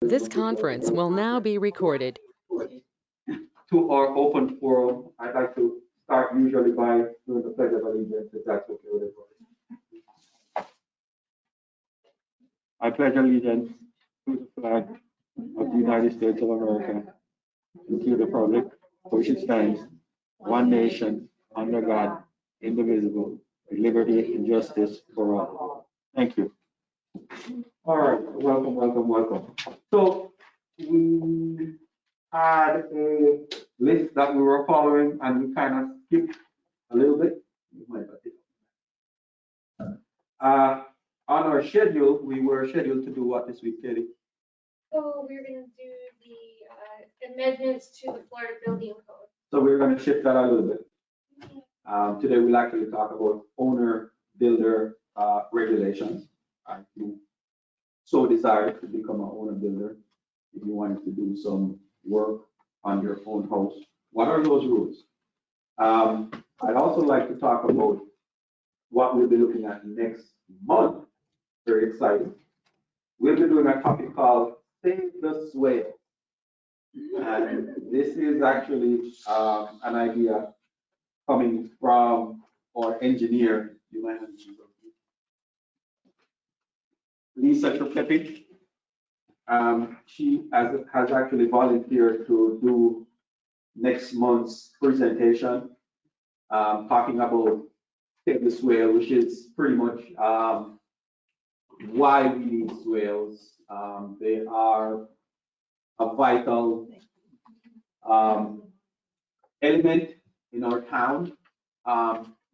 This conference will now be recorded. To our open forum, I'd like to start usually by doing the pledge of allegiance, if that's okay with everybody. I pledge allegiance to the flag of the United States of America and to the republic for which it stands, one nation, under God, indivisible, with liberty and justice for all. Thank you. All right, welcome. So we had a list that we were following and we kind of skipped a little bit. On our schedule, we were scheduled to do what this week, Katie? So we're going to do the amendments to the Florida Building Code. So we're going to shift that a little bit. Today we'll actually talk about owner-builder regulations. If you so desire to become an owner-builder, if you wanted to do some work on your own house, what are those rules? I'd also like to talk about what we'll be looking at next month. Very exciting. We'll be doing a topic called Save the Swale. And this is actually an idea coming from our engineer, you might have Lisa Tropepi. She has actually volunteered to do next month's presentation, talking about Save the Swale, which is pretty much why we need swales. They are a vital element in our town,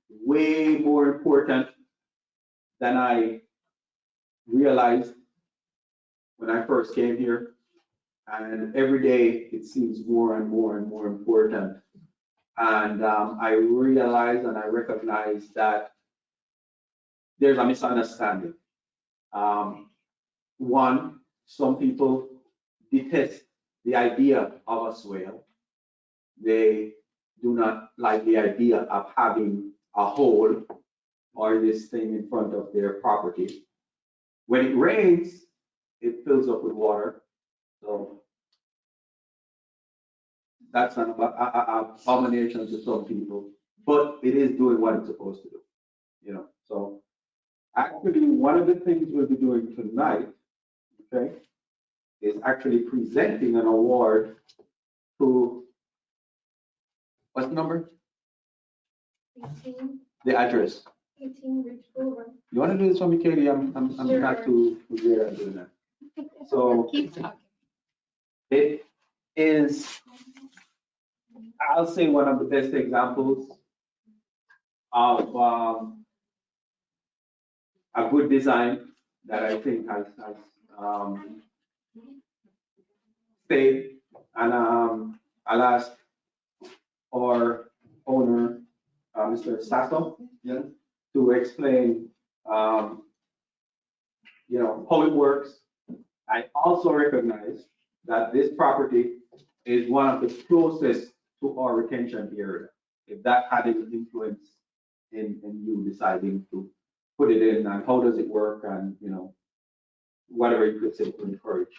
way more important than I realized when I first came here. And every day it seems more and more important. And I realize and I recognize that there's a misunderstanding. One, some people detest the idea of a swale. They do not like the idea of having a hole or this thing in front of their property. When it rains, it fills up with water. So that's an abomination to some people, but it is doing what it's supposed to do, So actually, one of the things we'll be doing tonight, okay, is actually presenting an award to, what's the number? 18. The address. 18 Ridge Boulevard. You want to do this for me, Katie? I'm Sure. not too good at doing that. So Keep talking. it is, I'll say, one of the best examples of a good design that I think has stayed. And I'll ask our owner, Mr. Sasso, to explain, how it works. I also recognize that this property is one of the closest to our retention area. If that had any influence in you deciding to put it in, and how does it work, and whatever you could say to encourage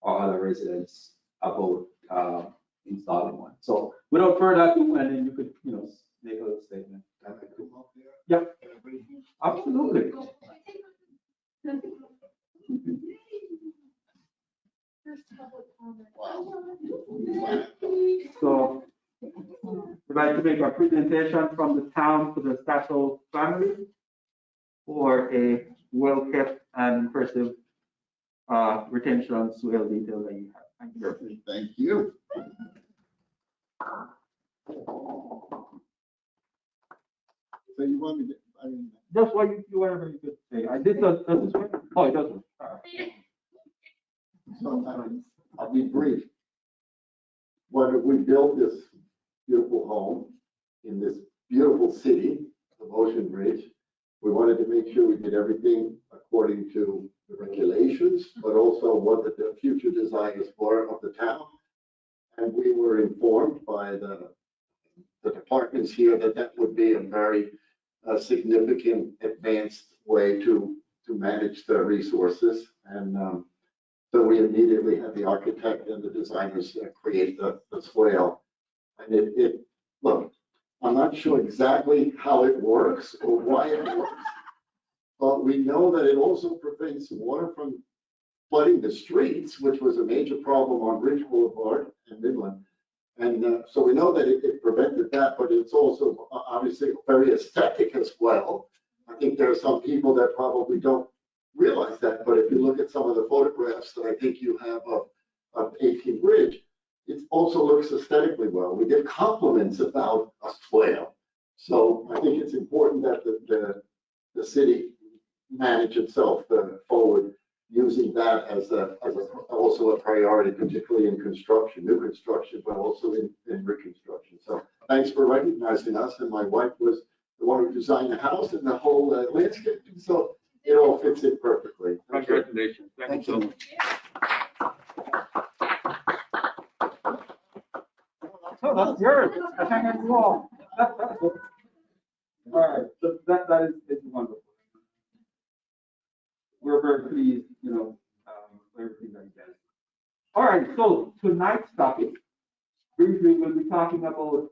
our other residents about installing one. So without further ado, and then you could make a little statement. Yep, absolutely. So we'd like to make a presentation from the town to the Sasso family for a well-kept and impressive retention swale detail that you have. Thank you. Thank you. So you want me to, Just what whatever you could say. I did does this work? Oh, it doesn't. so I'll be brief. When we built this beautiful home in this beautiful city of Ocean Ridge, we wanted to make sure we did everything according to the regulations, but also what the future design is for of the town. And we were informed by the departments here that would be a very significant advanced way to manage the resources. And so we immediately had the architect and the designers create the swale. And look, I'm not sure exactly how it works or why it works, but we know that it also prevents water from flooding the streets, which was a major problem on Ridge Boulevard and Midland. And so we know that it prevented that, but it's also obviously very aesthetic as well. I think there are some people that probably don't realize that, but if you look at some of the photographs that I think you have of 18 Bridge, it also looks aesthetically well. We get compliments about a swale. So I think it's important that the city manage itself forward using that as also a priority, particularly in construction, new construction, but also in reconstruction. So thanks for recognizing us. And my wife was the one who designed the house and the whole landscape. So it all fits in perfectly. Congratulations. Thank you so much. Oh, that's yours. I hang on the wall. All right, so that is wonderful. We're very pleased, for everything that you guys do. All right, so tonight's topic, briefly, we'll be talking about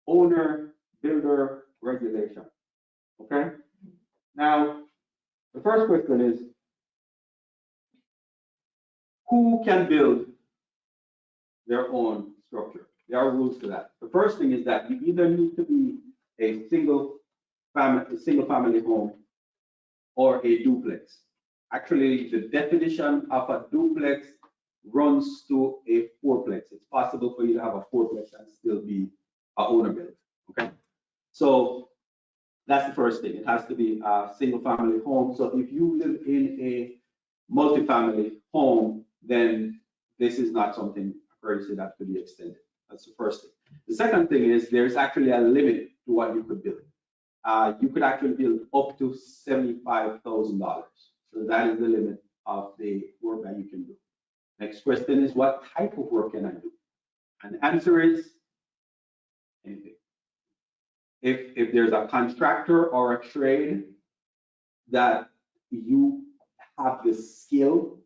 owner builder regulation. Okay? Now, the first question is, who can build their own structure? There are rules to that. The first thing is that you either need to be a single family home or a duplex. Actually, the definition of a duplex runs to a fourplex. It's possible for you to have a fourplex and still be a owner builder. Okay, so that's the first thing. It has to be a single family home. So if you live in a multifamily home, then this is not something courtesy that could be extended. That's the first thing. The second thing is there's actually a limit to what you could build. You could actually build up to $75,000. So that is the limit of the work that you can do. Next question is, what type of work can I do? And the answer is anything. If there's a contractor or a trade that you have the skill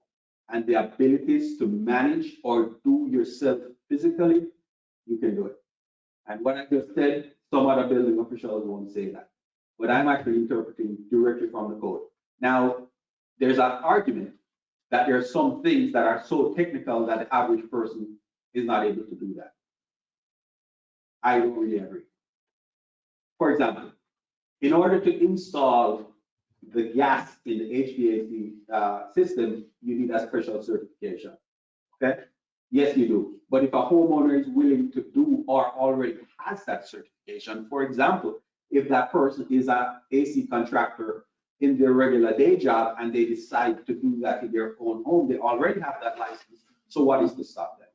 and the abilities to manage or do yourself physically, you can do it. And what I just said, some other building officials won't say that, but I'm actually interpreting directly from the code. Now, there's an argument that there are some things that are so technical that the average person is not able to do that. I don't really agree. For example, in order to install the gas in the HVAC system, you need a special certification. Okay? Yes, you do. But if a homeowner is willing to do or already has that certification, for example, if that person is an AC contractor in their regular day job and they decide to do that in their own home, they already have that license. So what is to stop them?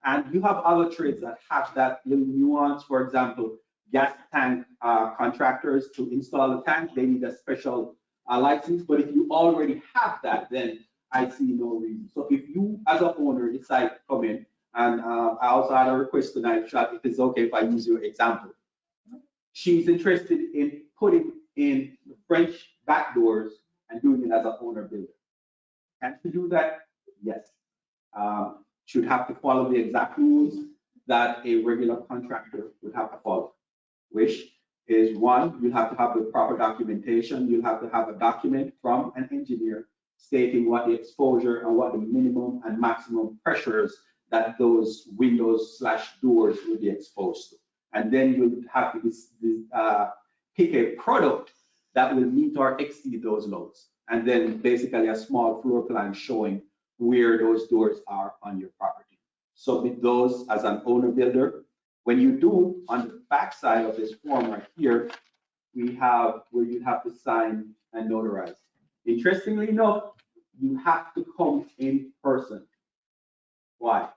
And you have other trades that have that little nuance. For example, gas tank contractors, to install the tank, they need a special license. But if you already have that, then I see no reason. So if you, as an owner, decide to come in, and I also had a request tonight, Shad, if it's okay if I use your example. She's interested in putting in the French back doors and doing it as an owner builder. Can she do that? Yes. Should have to follow the exact rules that a regular contractor would have to follow, which is one, you have to have the proper documentation. You have to have a document from an engineer stating what the exposure and what the minimum and maximum pressures that those windows/doors will be exposed to. And then you have to pick a product that will meet or exceed those loads. And then basically a small floor plan showing where those doors are on your property. Submit those as an owner builder. When you do, on the back side of this form right here, we have where you have to sign and notarize. Interestingly enough, you have to come in person. Why?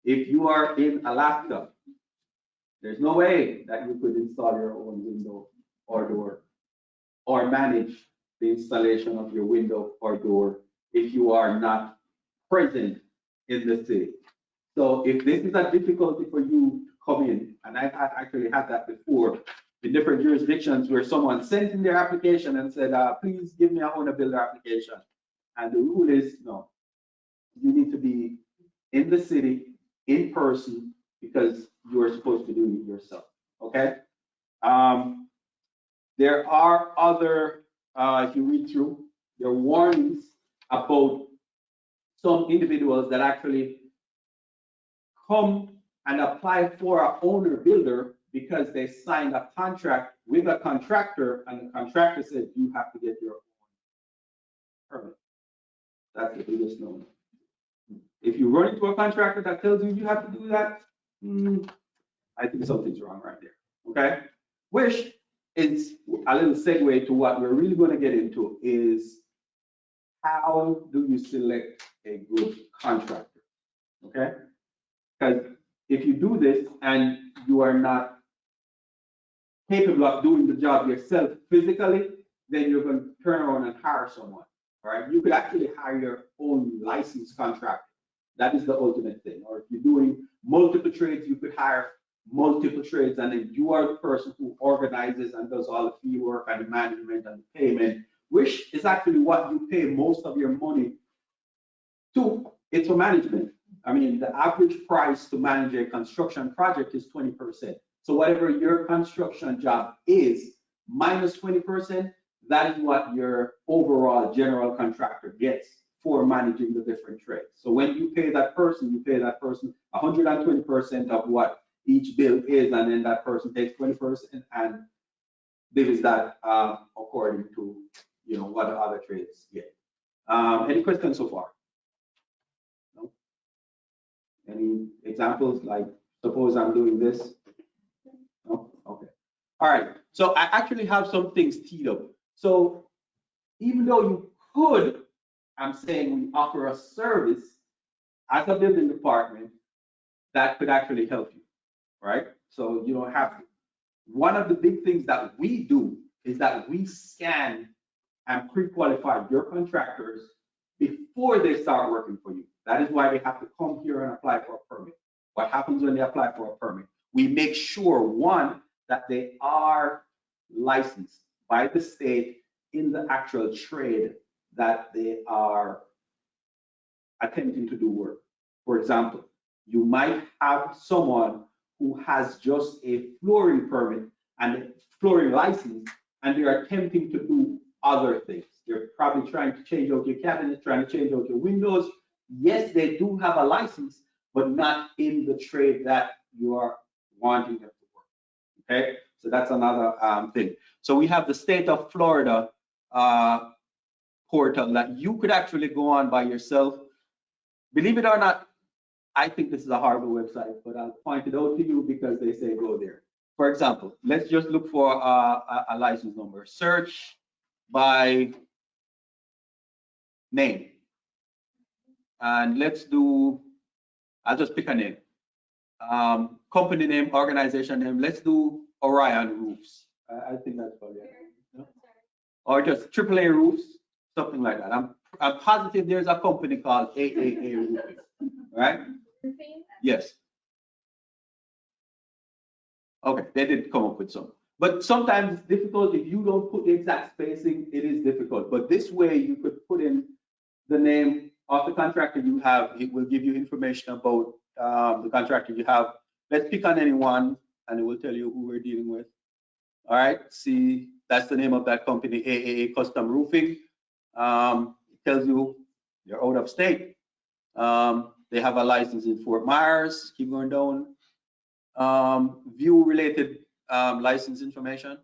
If you are in Alaska, there's no way that you could install your own window or door or manage the installation of your window or door if you are not present in the city. So if this is a difficulty for you to come in, and I've actually had that before in different jurisdictions where someone sent in their application and said, please give me a owner builder application. And the rule is no, you need to be in the city, in person, because you're supposed to do it yourself, okay? There are other, if you read through, there are warnings about some individuals that actually come and apply for an owner builder because they signed a contract with a contractor and the contractor said you have to get your own permit. That's the biggest no. If you run into a contractor that tells you you have to do that, I think something's wrong right there, okay? Which is a little segue to what we're really going to get into is how do you select a good contractor, okay? Because if you do this and you are not capable of doing the job yourself physically, then you're going to turn around and hire someone, all right? You could actually hire your own licensed contractor. That is the ultimate thing. Or if you're doing multiple trades, you could hire multiple trades, and then you are the person who organizes and does all the fee work and the management and the payment, which is actually what you pay most of your money to. It's for management. I mean, the average price to manage a construction project is 20%. So whatever your construction job is, minus 20%, that is what your overall general contractor gets for managing the different trades. So when you pay that person, you pay that person 120% of what each bill is, and then that person takes 20% and divides that according to what the other trades get. Any questions so far? No? Any examples? Like suppose I'm doing this. No? Okay. All right. So I actually have some things teed up. So even though you could, I'm saying we offer a service as a building department that could actually help you, right? So you don't have to. One of the big things that we do is that we scan and pre-qualify your contractors before they start working for you. That is why they have to come here and apply for a permit. What happens when they apply for a permit? We make sure, one, that they are licensed by the state in the actual trade that they are attempting to do work. For example, you might have someone who has just a flooring permit and a flooring license, and they're attempting to do other things. They're probably trying to change out your cabinets, trying to change out your windows. Yes, they do have a license, but not in the trade that you are wanting them to work. Okay, so that's another thing. So we have the state of Florida portal that you could actually go on by yourself. Believe it or not, I think this is a horrible website, but I'll point it out to you because they say go there. For example, let's just look for a license number. Search by name. And let's do, I'll just pick a name. Company name, organization name. Let's do Orion Roofs. I think that's probably it. Yeah. Or just AAA Roofs, something like that. I'm positive there's a company called AAA Roofing, right? Yes. Okay, they did come up with some. But sometimes it's difficult if you don't put the exact spacing, it is difficult. But this way you could put in the name of the contractor you have. It will give you information about the contractor you have. Let's pick on anyone and it will tell you who we're dealing with. All right, see, that's the name of that company, AAA Custom Roofing. It tells you they're out of state. They have a license in Fort Myers. Keep going down. View related license information.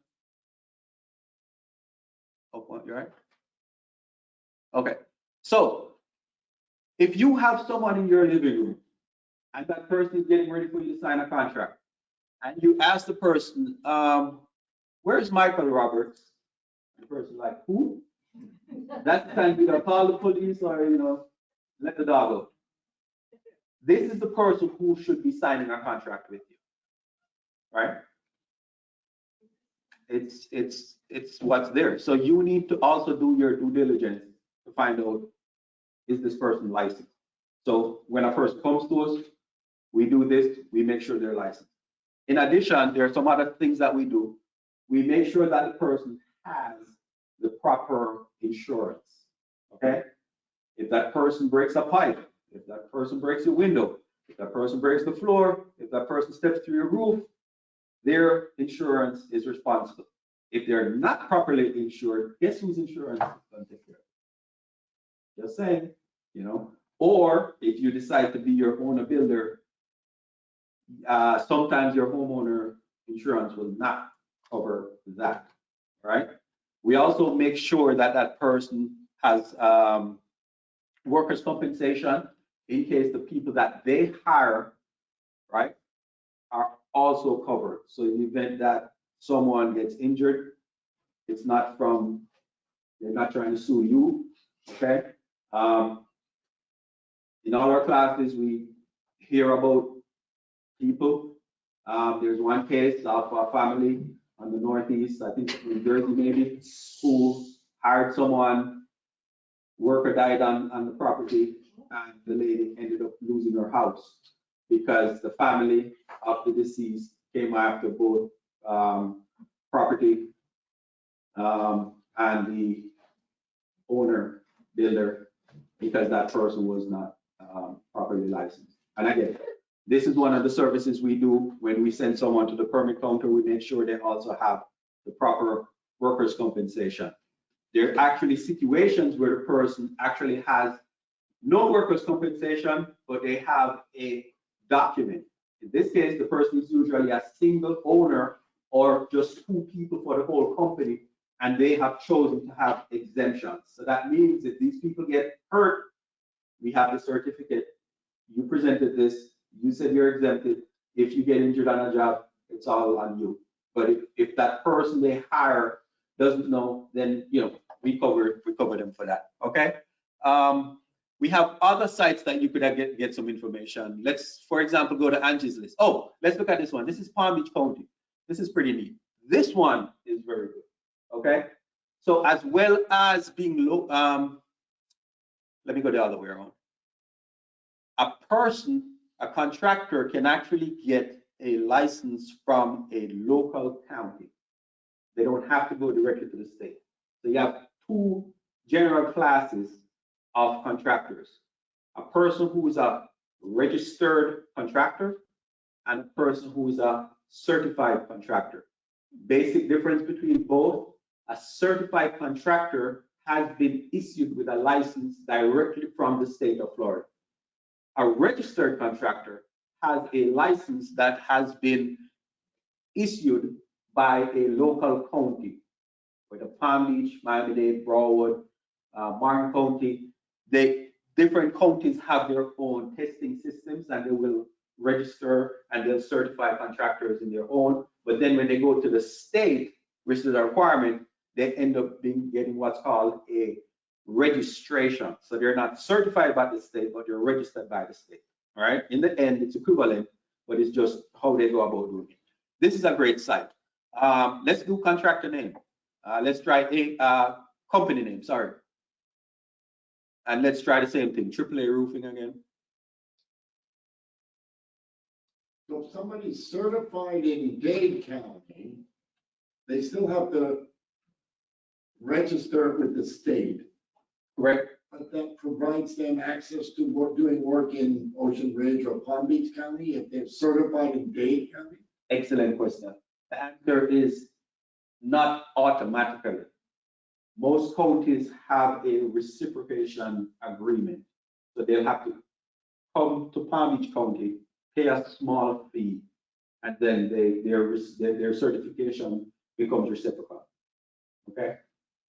Oh, you're right. Okay, so if you have someone in your living room and that person is getting ready for you to sign a contract, and you ask the person, where's Michael Roberts? The person like, who? That's the time you're gonna call the police or let the dog out. This is the person who should be signing a contract with you, right? It's what's there. So you need to also do your due diligence to find out, is this person licensed? So when a person comes to us, we do this, we make sure they're licensed. In addition, there are some other things that we do. We make sure that the person has the proper insurance, okay? If that person breaks a pipe, if that person breaks your window, if that person breaks the floor, if that person steps through your roof, their insurance is responsible. If they're not properly insured, guess whose insurance is going to take care of it? Just saying, you know. Or if you decide to be your owner builder, sometimes your homeowner insurance will not cover that, right? We also make sure that that person has workers' compensation in case the people that they hire, right, are also covered. So in the event that someone gets injured, it's not from, they're not trying to sue you, okay? In all our classes, we hear about people. There's one case of a family on the Northeast, I think New Jersey maybe, who hired someone, worker died on the property, and the lady ended up losing her house because the family of the deceased came after both property and the owner builder because that person was not properly licensed. And again, this is one of the services we do when we send someone to the permit counter. We make sure they also have the proper workers' compensation. There are actually situations where the person actually has no workers' compensation, but they have a document. In this case, the person is usually a single owner or just two people for the whole company, and they have chosen to have exemptions. So that means if these people get hurt, we have the certificate. You presented this, you said you're exempted. If you get injured on a job, it's all on you. But if that person they hire doesn't know, then we cover them for that. Okay. We have other sites that you could get some information. Let's, for example, go to Angie's List. Oh, let's look at this one. This is Palm Beach County. This is pretty neat. This one is very good. Okay. So as well as being low, let me go the other way around. A person, a contractor can actually get a license from a local county. They don't have to go directly to the state. So you have two general classes of contractors. A person who is a registered contractor and a person who is a certified contractor. Basic difference between both: a certified contractor has been issued with a license directly from the state of Florida. A registered contractor has a license that has been issued by a local county, whether Palm Beach, Miami-Dade, Broward, Martin County. Different counties have their own testing systems, and they will register and they'll certify contractors in their own. But then when they go to the state, which is a requirement, they end up getting what's called a registration. So they're not certified by the state, but they're registered by the state. All right. In the end, it's equivalent, but it's just how they go about doing it. This is a great site. Let's do contractor name. Let's try a company name. Sorry. And let's try the same thing. AAA Roofing again. So if somebody's certified in Dade County, they still have to register with the state. Correct. But that provides them access to doing work in Ocean Ridge or Palm Beach County if they're certified in Dade County? Excellent question. The answer is not automatically. Most counties have a reciprocation agreement. So they'll have to come to Palm Beach County, pay a small fee, and then their certification becomes reciprocal. Okay?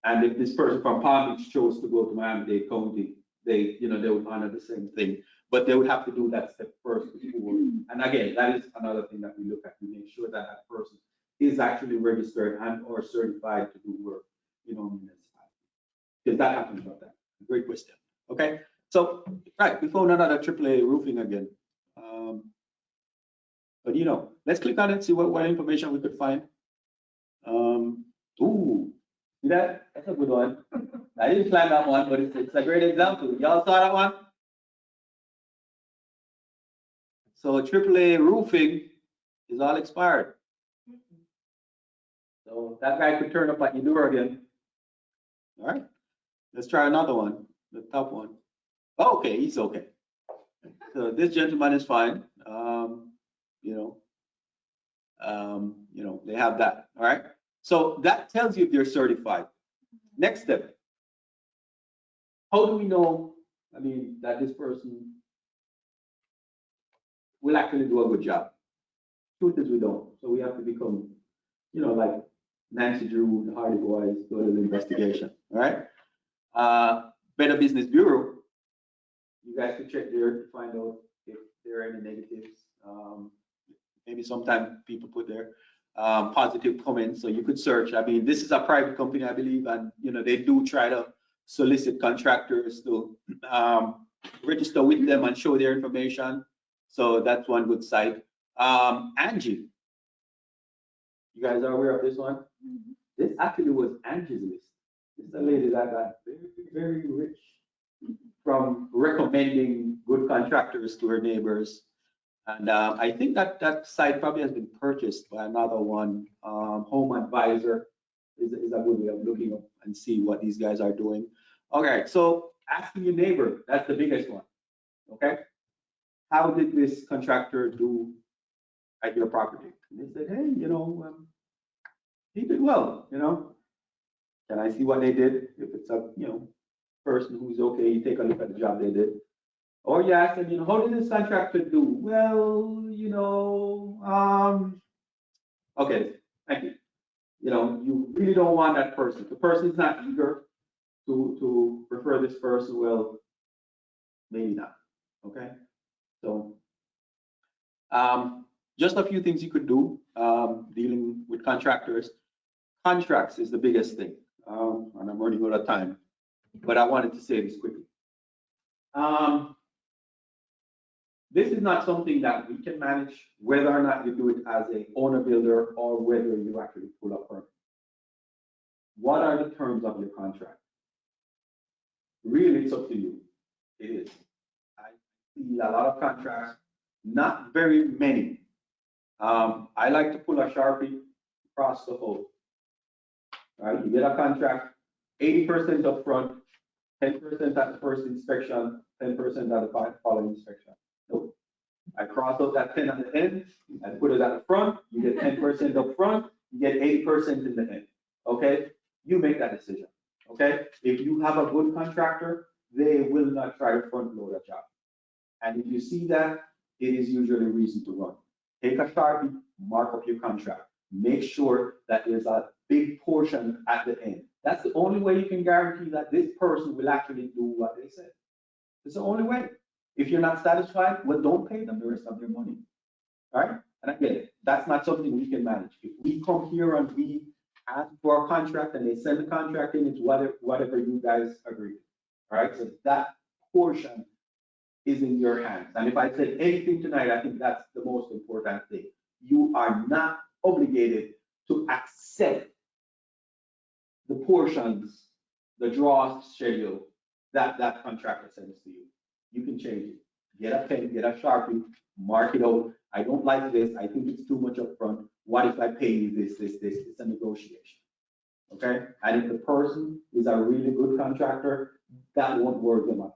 And if this person from Palm Beach chose to go to Miami-Dade County, they would honor the same thing, but they would have to do that step first before. And again, that is another thing that we look at. We make sure that that person is actually registered and or certified to do work, municipality. Because that happens about that. Great question. Okay, so right, we found another AAA Roofing again. But let's click on it, see what information we could find. Ooh. See that? That's a good one. I didn't plan that one, but it's a great example. Y'all saw that one? So AAA Roofing is all expired. So that guy could turn up at your door again. All right. Let's try another one, the top one. Okay, he's okay. So this gentleman is fine. They have that. All right. So that tells you if they're certified. Next step. How do we know, that this person will actually do a good job? Truth is we don't. So we have to become, like Nancy Drew, the Hardy Boys, do a little investigation. All right. Better Business Bureau. You guys can check there to find out if there are any negatives. Maybe sometimes people put their positive comments, so you could search. This is a private company, I believe, and they do try to solicit contractors to register with them and show their information. So that's one good site. Angie, you guys are aware of this one? This actually was Angie's list. This is a lady that got very, very rich from recommending good contractors to her neighbors. And I think that site probably has been purchased by another one. Home Advisor is a good way of looking up and see what these guys are doing. Okay, so asking your neighbor, that's the biggest one. Okay, how did this contractor do at your property? And they said, hey, he did well. Can I see what they did? If it's a person who's okay, you take a look at the job they did. Or you ask them, how did this contractor do? Well, okay, thank you. You really don't want that person. The person is not eager to refer this person. Well, maybe not. Okay. So, just a few things you could do dealing with contractors. Contracts is the biggest thing, and I'm running out of time, but I wanted to say this quickly. This is not something that we can manage, whether or not you do it as a owner builder or whether you actually pull up permit. What are the terms of your contract? Really, it's up to you. It is. I see a lot of contracts, not very many. I like to pull a Sharpie across the whole. Right? You get a contract, 80% upfront, 10% at the first inspection, 10% at the following inspection. Nope. I cross out that 10 at the end, I put it at the front, you get 10% up front, you get 80% in the end. Okay? You make that decision. Okay? If you have a good contractor, they will not try to front load a job. And if you see that, it is usually a reason to run. Take a Sharpie, mark up your contract. Make sure that there's a big portion at the end. That's the only way you can guarantee that this person will actually do what they said. It's the only way. If you're not satisfied, well, don't pay them the rest of their money. All right? And again, that's not something we can manage. If we come here and we ask for a contract and they send the contract in, it's whatever you guys agree. All right? So that portion is in your hands. And if I say anything tonight, I think that's the most important thing. You are not obligated to accept the portions, the draw schedule that contractor sends to you. You can change it. Get a pen, get a Sharpie, mark it out. I don't like this. I think it's too much upfront. What if I pay you this? It's a negotiation. Okay? And if the person is a really good contractor, that won't work them out.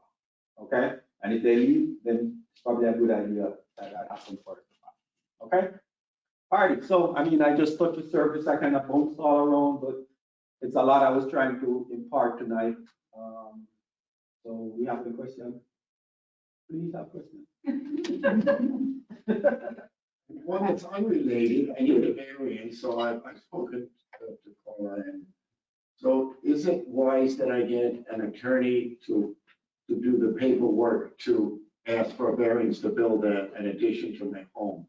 Okay? And if they leave, then it's probably a good idea that I happen for it. Okay? All right. So, I just touched the surface. I kind of bounced all around, but it's a lot I was trying to impart tonight. So we have a question. Please have question. One that's unrelated, I need a variance, so I've spoken to Paula. And so is it wise that I get an attorney to do the paperwork to ask for a variance to build an addition to my home?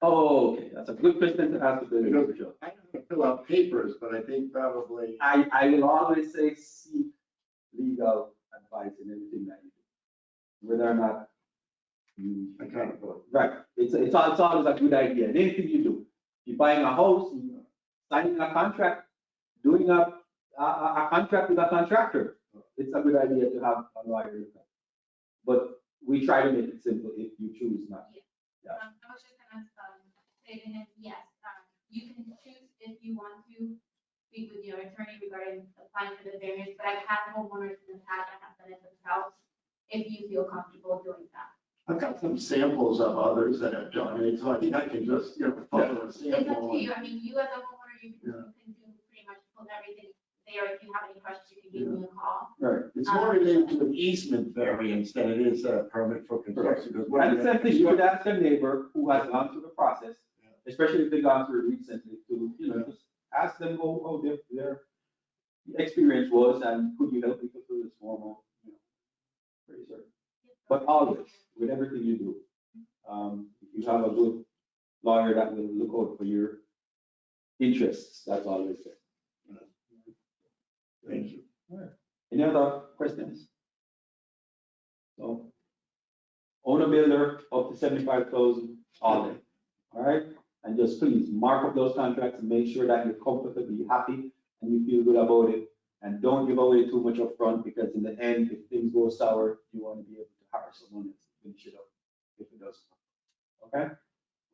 Oh, okay. That's a good question to ask the building Because official. I don't have to fill out papers, but I think probably. I will always say seek legal advice in everything that you do, whether or not you. I kind of thought. Right. It's always a good idea. And anything you do, you're buying a house, signing a contract, doing a contract with a contractor, it's a good idea to have a lawyer. But we try to make it simple if you choose not. Yeah. I was just gonna say to him, yes, you can choose if you want to speak with your attorney regarding applying for the variance, but I've had homeowners in the past that have done it themselves, if you feel comfortable doing that. samples of others that have done it, so I think I can just, follow a It's up sample. to you. I mean, you as a homeowner, you Yeah. can do pretty much pull everything there. If you have any questions, you can give me a call. Right. It's more related to an easement variance than it is a permit for construction, because. And the same thing, you would ask a neighbor who has gone through the process, especially if they've gone through it recently, to, just ask them how their experience was, and could you help me fulfill this form, or, pretty certain. But always, with everything you do, if you have a good lawyer that will look out for your interests, that's always there. Thank you. Any other questions? So, owner builder up to 75,000 all in, all right? And just please mark up those contracts and make sure that you're comfortably happy and you feel good about it. And don't give away too much upfront, because in the end, if things go sour, you want to be able to hire someone else to finish it up if it doesn't. Okay?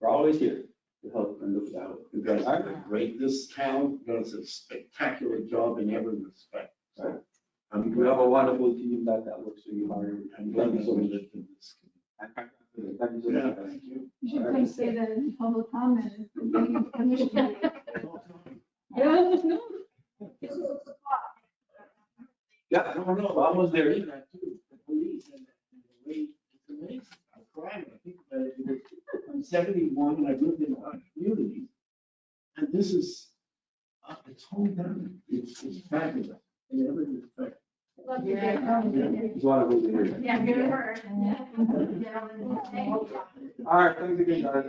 We're always here to help and look out. You guys are great. This town does a spectacular job in every respect. So We have a wonderful team that works really hard. I'm And glad thank you so much. lived in this. And thank you so Yeah, much. thank you. You should come say that in public comment. Yeah, no. Yeah, No, I was there in that too, the police and the way, it's amazing. I cried, I think about it, because I'm 71 and I lived in a community. And this is, it's hometown, it's fabulous in every respect. It's wonderful to hear. Yeah, you're her. Yeah. All right, thanks again, guys.